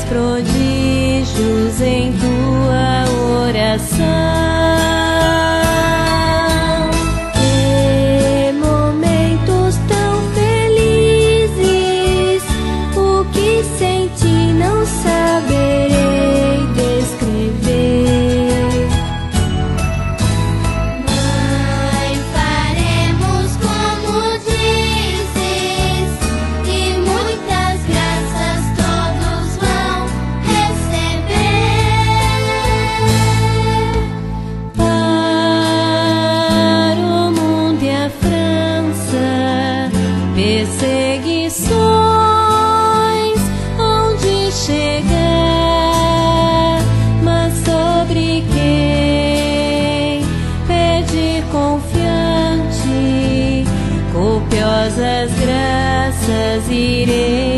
Prodígios em tua oração. Que momentos tão felizes, o que senti não saberei descrever. Mãe, faremos como dizes, e muitas graças todos vão receber. Para o mundo e a França, perseguições onde chegar, mas sobre quem pedir confiante, copiosas graças irei